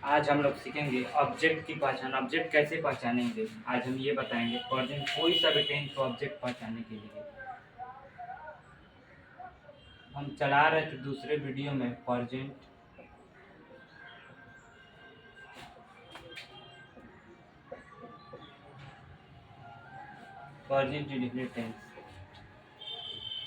आज हम लोग सीखेंगे ऑब्जेक्ट की पहचान। ऑब्जेक्ट कैसे पहचानेंगे आज हम ये बताएंगे। प्रेजेंट कोई सा भी टेंस को ऑब्जेक्ट पहचानने के लिए हम चला रहे थे दूसरे वीडियो में प्रेजेंट इंडेफिनिट टेंस।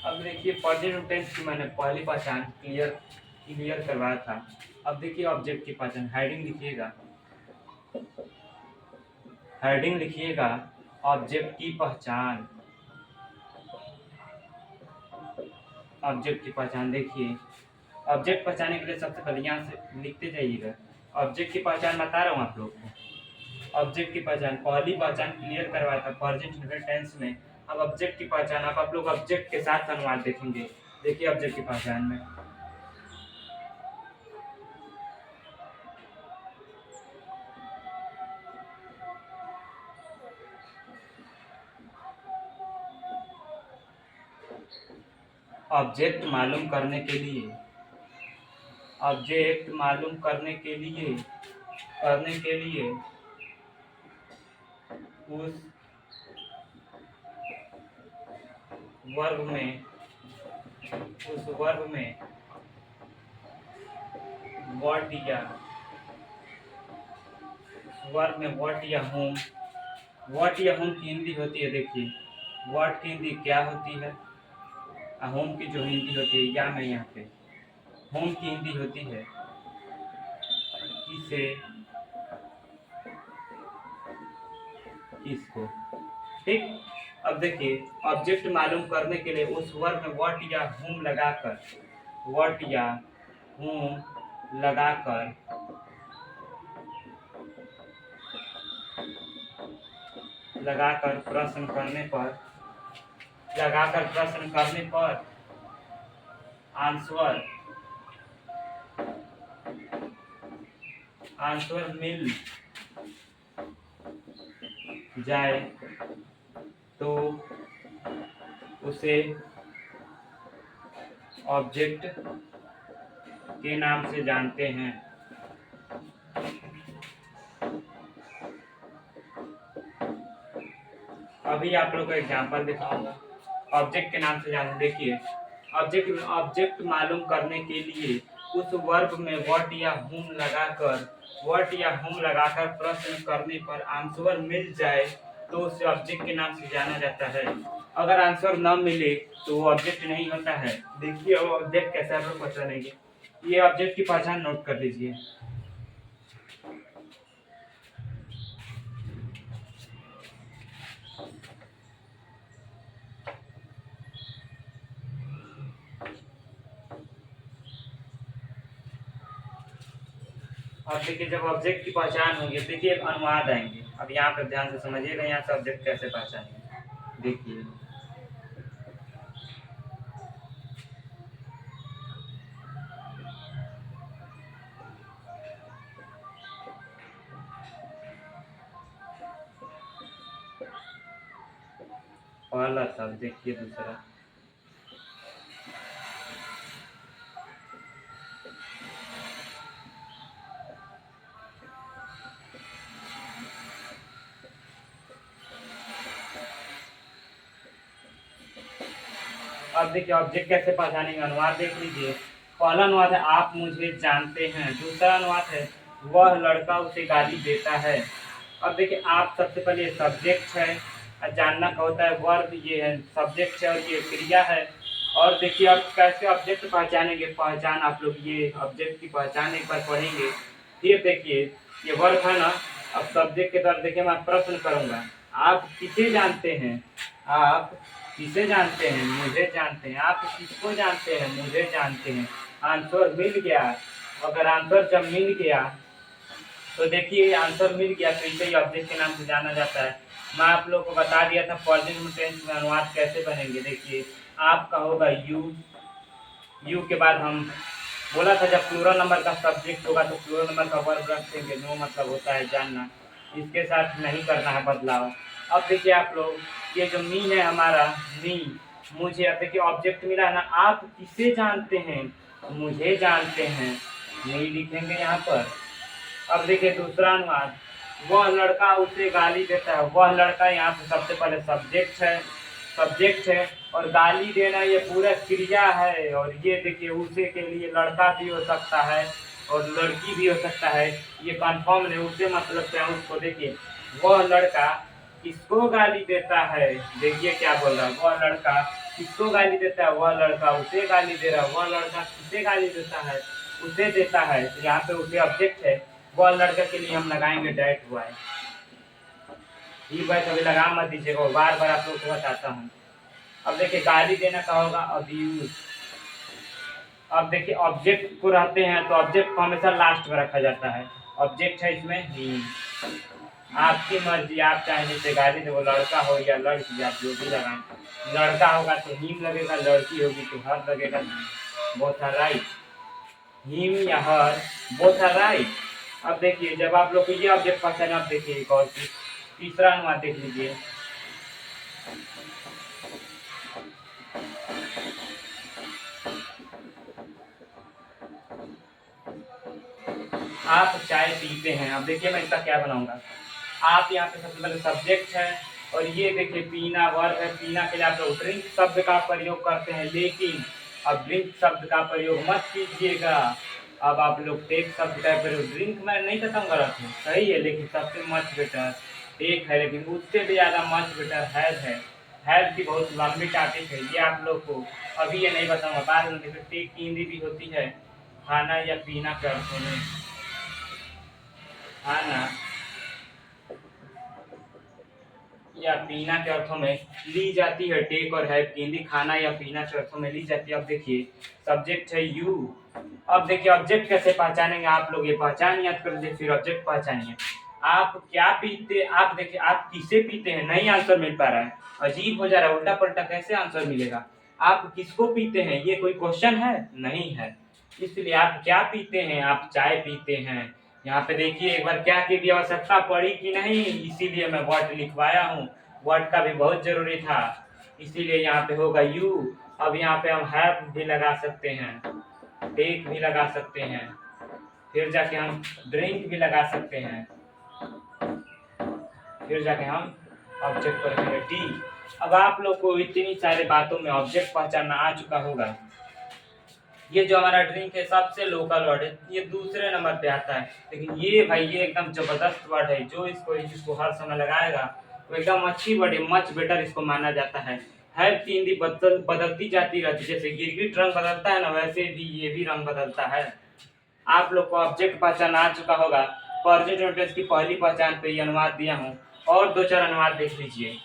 अब देखिए प्रेजेंट टेंस की मैंने पहली पहचान क्लियर करवाया था। अब देखिए ऑब्जेक्ट की पहचान। हेडिंग लिखिएगा ऑब्जेक्ट की पहचान। ऑब्जेक्ट की पहचान देखिए, ऑब्जेक्ट पहचानने के लिए सबसे पहले यहाँ से लिखते जाइएगा। ऑब्जेक्ट की पहचान बता रहा हूँ आप लोग को। ऑब्जेक्ट की पहचान पहली पहचान क्लियर करवाया था प्रेजेंट इंडेफिनिट टेंस में। अब ऑब्जेक्ट की पहचान अब आप लोग ऑब्जेक्ट के साथ अनुवाद देखेंगे। देखिए ऑब्जेक्ट की पहचान में ऑब्जेक्ट मालूम करने के लिए उस वर्ग में व्हाट या होम की हिंदी होती है। देखिए व्हाट की हिंदी क्या होती है, होम की जो हिंदी होती है या में यहाँ पे होम की हिंदी होती है किसे, किसको। ठीक। अब देखिए ऑब्जेक्ट मालूम करने के लिए उस वर्ग में व्हाट या होम लगाकर प्रश्न करने पर आंसर मिल जाए तो उसे ऑब्जेक्ट के नाम से जानते हैं। अभी आप लोग को एग्जांपल दिखाऊंगा ऑब्जेक्ट के नाम से जानते। देखिए ऑब्जेक्ट मालूम करने के लिए उस वर्ब में व्हाट या होम लगाकर प्रश्न करने पर आंसर मिल जाए तो उसे ऑब्जेक्ट के नाम से जाना जाता है। अगर आंसर न मिले तो वो ऑब्जेक्ट नहीं होता है। देखिए वो ऑब्जेक्ट कैसे आप लोग पहचानेंगे, ये ऑब्जेक्ट की पहचान नोट कर लीजिए। और देखिए जब ऑब्जेक्ट की पहचान होगी देखिए एक अनुवाद आएंगे। अब यहाँ पर ध्यान से समझिएगा यहाँ से ऑब्जेक्ट कैसे पहचानेंगे। देखिए पहला शब्द, देखिए दूसरा। अब देखिए ऑब्जेक्ट कैसे पहचानेंगे, अनुवाद देख लीजिए। पहला अनुवाद है आप मुझे जानते हैं। दूसरा अनुवाद है वह लड़का उसे गाली देता है। अब देखिए आप सबसे पहले सब्जेक्ट है और जानना का होता है वर्ब, ये है सब्जेक्ट है और ये क्रिया है। और देखिए आप कैसे ऑब्जेक्ट पहचानेंगे, पहचान आप लोग ये ऑब्जेक्ट की पहचान एक बार पढ़ेंगे। फिर देखिए ये वर्ब है ना, अब सब्जेक्ट के तरफ देखिए मैं प्रश्न करूंगा आप किसे जानते हैं, आप किसे जानते हैं, मुझे जानते हैं। आप किसको जानते हैं, मुझे जानते हैं। आंसर मिल गया। अगर आंसर जब मिल गया तो देखिए आंसर मिल गया तो इसे ही ऑब्जेक्ट के नाम से जाना जाता है। मैं आप लोग को बता दिया था प्रेजेंट टेंस में अनुवाद कैसे बनेंगे। देखिए आपका होगा यू के बाद हम बोला था जब प्लूरल नंबर का सब्जेक्ट होगा तो प्लूरल नंबर का वर्ब रख देंगे। नो मतलब होता है जानना, इसके साथ नहीं करना है बदलाव। अब देखिए आप लोग ये जो मी है हमारा मी, मुझे, अब देखिए ऑब्जेक्ट मिला है ना, आप किसे जानते हैं, मुझे जानते हैं। मी लिखेंगे यहाँ पर। अब देखिए दूसरा अनुवाद, वह लड़का उसे गाली देता है। वह लड़का यहाँ पे सबसे पहले सब्जेक्ट है और गाली देना ये पूरा क्रिया है। और ये देखिए उसे के लिए लड़का भी हो सकता है और लड़की भी हो सकता है, ये कंफर्म नहीं। उसे मतलब क्या है उसको देखिए, वह लड़का किसको गाली देता है, देखिए क्या बोल रहा है, वह लड़का किसको गाली देता है, वह लड़का उसे गाली दे रहा है। वह लड़का किसे गाली देता है, उसे देता है। तो यहाँ पे उसे ऑब्जेक्ट है, वह लड़का के लिए हम लगाएंगे डेट हुआ है। ये बात अभी लगा मत दीजिएगा, बार बार आप लोग को बताता हूँ। अब देखिए गाली देना का होगा अब्यूज। अब देखिए ऑब्जेक्ट को रहते हैं तो ऑब्जेक्ट को हमेशा लास्ट में रखा जाता है। ऑब्जेक्ट है इसमें ही, आपकी मर्जी, आप चाहेंगे से गाली दे, वो लड़का हो या लड़की, आप जो भी लगाएं। लड़का होगा तो हीम लगेगा, लड़की होगी तो हर लगेगा। बोथ आर राइट, हिम या हर, बोथ आर राइट। अब देखिए जब आप लोग को ये ऑब्जेक्ट पहचाने, आप देखिए एक और चीज, तीसरा अनुवाद देख लीजिए। आप चाय पीते हैं। अब देखिए मैं इसका क्या बनाऊंगा। आप यहाँ पे सबसे पहले सब्जेक्ट है और ये देखिए पीना वर्ब है। पीना के लिए आप लोग ड्रिंक शब्द का प्रयोग करते हैं, लेकिन अब ड्रिंक शब्द का प्रयोग मत कीजिएगा। अब आप लोग टेक शब्द का प्रयोग, ड्रिंक में नहीं खत्म कर रहा हूँ, सही है, लेकिन सबसे मच बेटर टेक है, लेकिन उससे भी ज़्यादा मच बेटर हैव है। हैव की बहुत लंबी टॉपिक है, ये आप लोग को अभी ये नहीं बताऊंगा, बाद में देखिए। टेक की हिंदी भी होती है खाना या पीना के अर्थों में। खाना या पीना के अर्थों में ली जाती है। टेक और हैव की हिंदी खाना या पीना के अर्थों में ली जाती है। अब देखिए सब्जेक्ट है यू। अब देखिए ऑब्जेक्ट कैसे पहचानेंगे आप लोग, ये पहचान याद कर लीजिए फिर ऑब्जेक्ट पहचानिए। आप क्या पीते, आप देखिए आप किसे पीते हैं, नहीं आंसर मिल पा रहा है, अजीब हो जा रहा है, उल्टा पलटा कैसे आंसर मिलेगा। आप किसको पीते हैं, ये कोई क्वेश्चन है, नहीं है। इसलिए आप क्या पीते हैं, आप चाय पीते हैं। यहाँ पे देखिए एक बार क्या की आवश्यकता पड़ी कि नहीं, इसीलिए मैं वर्ड लिखवाया हूँ। वर्ड का भी बहुत जरूरी था, इसीलिए यहाँ पे होगा यू। अब यहाँ पे हम हैव भी लगा सकते हैं, टेक भी लगा सकते हैं, फिर जाके हम ड्रिंक भी लगा सकते हैं, फिर जाके हम ऑब्जेक्ट पर रखेंगे टी। अब आप लोग को इतनी सारे बातों में ऑब्जेक्ट पहचानना आ चुका होगा। ये जो हमारा ड्रिंक है सबसे लोकल वर्ड है, ये दूसरे नंबर पे आता है, लेकिन ये भाई ये एकदम जबरदस्त वर्ड है। जो इसको हर समय लगाएगा वो एकदम अच्छी वर्ड है, मच बेटर इसको माना जाता है। हैव की हिंदी बदलती जाती रहती है, जैसे गिरगिट रंग बदलता है ना, वैसे भी ये भी रंग बदलता है। आप लोग को ऑब्जेक्ट पहचान आ चुका होगा। प्रेजेंट टेंस की पहली पहचान पे ये अनुवाद दिया हूँ, और दो चार अनुवाद देख लीजिए,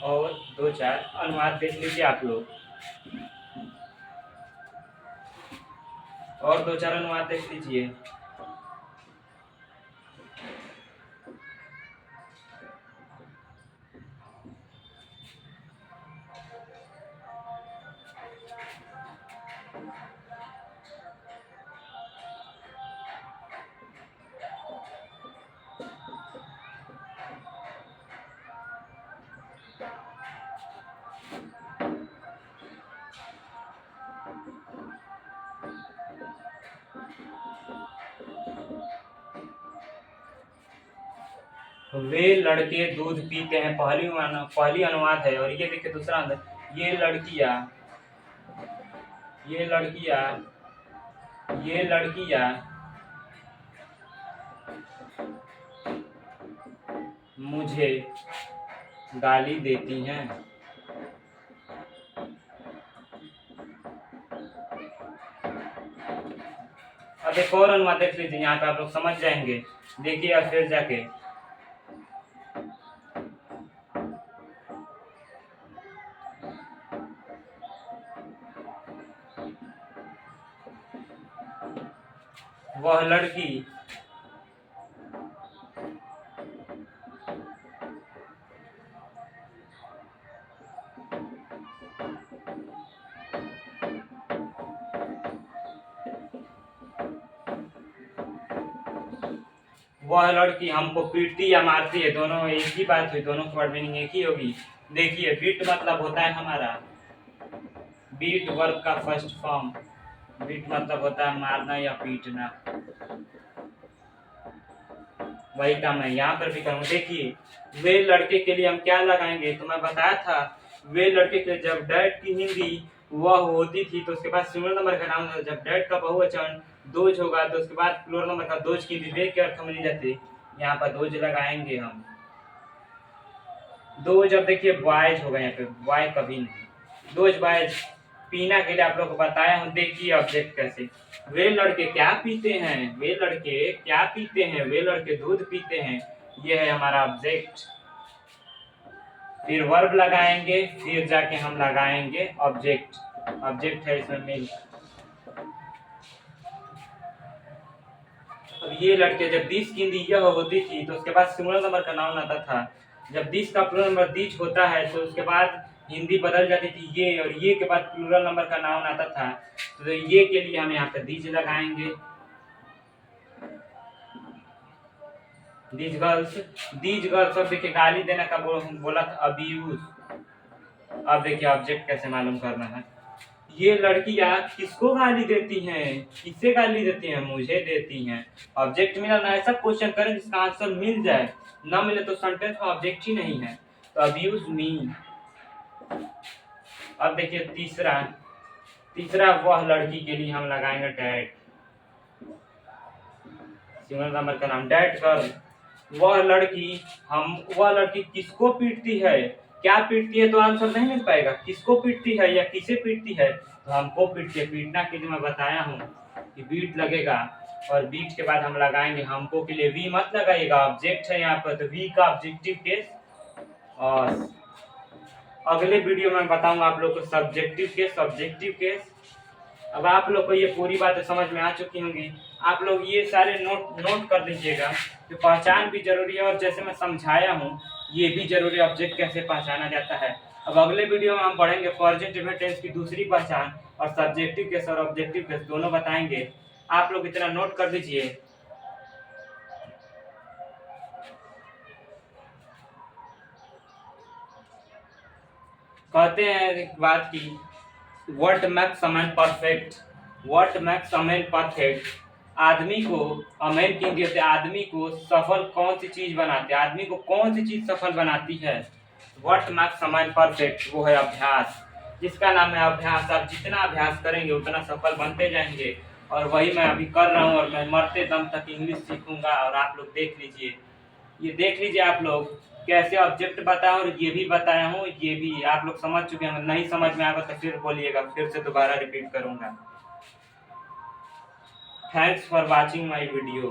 और दो चार अनुवाद देख लीजिए आप लोग, और दो चार अनुवाद देख लीजिए। वे लड़के दूध पीते हैं, पहली अनुवाद है। और ये देखिए दूसरा अनुवाद, ये लड़कियां ये लड़कियां मुझे गाली देती हैं। अब एक और अनुवाद देख लीजिए, यहाँ पे आप लोग समझ जाएंगे, देखिए और फिर जाके वह लड़की हमको पीटती या मारती है, दोनों एक ही बात हुई, दोनों की वर्ड मीनिंग एक ही होगी। देखिए बीट मतलब होता है हमारा, बीट वर्ब का फर्स्ट फॉर्म, बीट मतलब होता है मारना या पीटना। वही काम मैं यहाँ पर भी करूँगा। देखिए वे लड़के के लिए हम क्या लगाएंगे, तो मैं बताया था वे लड़के के जब डैड की हिंदी वह होती थी तो उसके बाद सिंगल नंबर का नाम होता, जब डैड का बहुवचन दोज होगा तो उसके बाद प्लूरल नंबर का दोज की हिंदी वे के अर्थ मिल जाती। यहाँ पर दोज लगाएंगे हम। दोज अब देखिए बॉयज होगा, यहाँ पे बॉय कभी नहीं, दोज बॉयज पीना के लिए आप लोग को बताया हूँ। देखिए ऑब्जेक्ट कैसे, वे लड़के क्या पीते हैं, वे लड़के क्या पीते हैं, वे लड़के दूध पीते हैं, ये है हमारा ऑब्जेक्ट। फिर वर्ब लगाएंगे, फिर जाके हम लगाएंगे ऑब्जेक्ट। ऑब्जेक्ट है इसमें मिल्क। अब ये लड़के जब दिस की हिंदी यह होती थी तो उसके बाद सिंगुलर नंबर का नाउन आता था। जब दिस का प्लूरल नंबर दिच होता है तो उसके बाद हिंदी बदल जाती थी ये, और ये के बाद प्लूरल नंबर का नाउन आता था। तो ये के लिए हम यहाँ पे दीज लगाएंगे। दीज गर्ल्स अब देखिए गाली देने का बोला था अब्यूज। अब देखिए ऑब्जेक्ट कैसे मालूम करना है। ये लड़कियां किसको गाली देती हैं, किससे गाली देती हैं, मुझे देती हैं। ऑब्जेक्ट मिला ना, ऐसा क्वेश्चन करें जिसका आंसर मिल जाए, ना मिले तो सेंटेंस में ऑब्जेक्ट ही नहीं है। तो अब्यूज मी। अब देखिए तीसरा वह लड़की के लिए हम लगाएंगे डैड। सिंगल नंबर का नाम डैड गर्ल। वह लड़की किसको पीटती है, क्या पीटती है, तो आंसर नहीं मिल पाएगा। किसको पीटती है या किसे पीटती है, तो हमको पीटती है। पीटना के लिए मैं बताया हूँ कि बीट लगेगा, और बीट के बाद हम लगाएंगे हमको के लिए वी मत लगाइएगा, ऑब्जेक्ट है यहाँ पर, तो वी का ऑब्जेक्टिव केस। और अगले वीडियो में बताऊंगा आप लोग को सब्जेक्टिव केस, ऑब्जेक्टिव केस। अब आप लोग को ये पूरी बातें समझ में आ चुकी होंगी। आप लोग ये सारे नोट कर लीजिएगा कि पहचान भी जरूरी है, और जैसे मैं समझाया हूँ ये भी जरूरी है, ऑब्जेक्ट कैसे पहचाना जाता है। अब अगले वीडियो में हम पढ़ेंगे प्रेजेंट टेंस की दूसरी पहचान, और सब्जेक्टिव केस और ऑब्जेक्टिव केस दोनों बताएंगे। आप लोग इतना नोट कर लीजिए। कहते हैं एक बात की what makes a man perfect, what makes a man perfect. आदमी को, अमेन की हिंदी होती है, आदमी को सफल कौन सी चीज बनाती है, आदमी को कौन सी चीज सफल बनाती है। What makes a man perfect, वो है अभ्यास, जिसका नाम है अभ्यास। आप जितना अभ्यास करेंगे उतना सफल बनते जाएंगे, और वही मैं अभी कर रहा हूँ, और मैं मरते दम तक इंग्लिश सीखूंगा। और आप लोग देख लीजिए, ये देख लीजिए आप लोग कैसे ऑब्जेक्ट बताया, और ये भी बताया हूँ, ये भी आप लोग समझ चुके हैं। नहीं समझ में आएगा तो फिर बोलिएगा, फिर से दोबारा रिपीट करूंगा। Thanks for watching my video.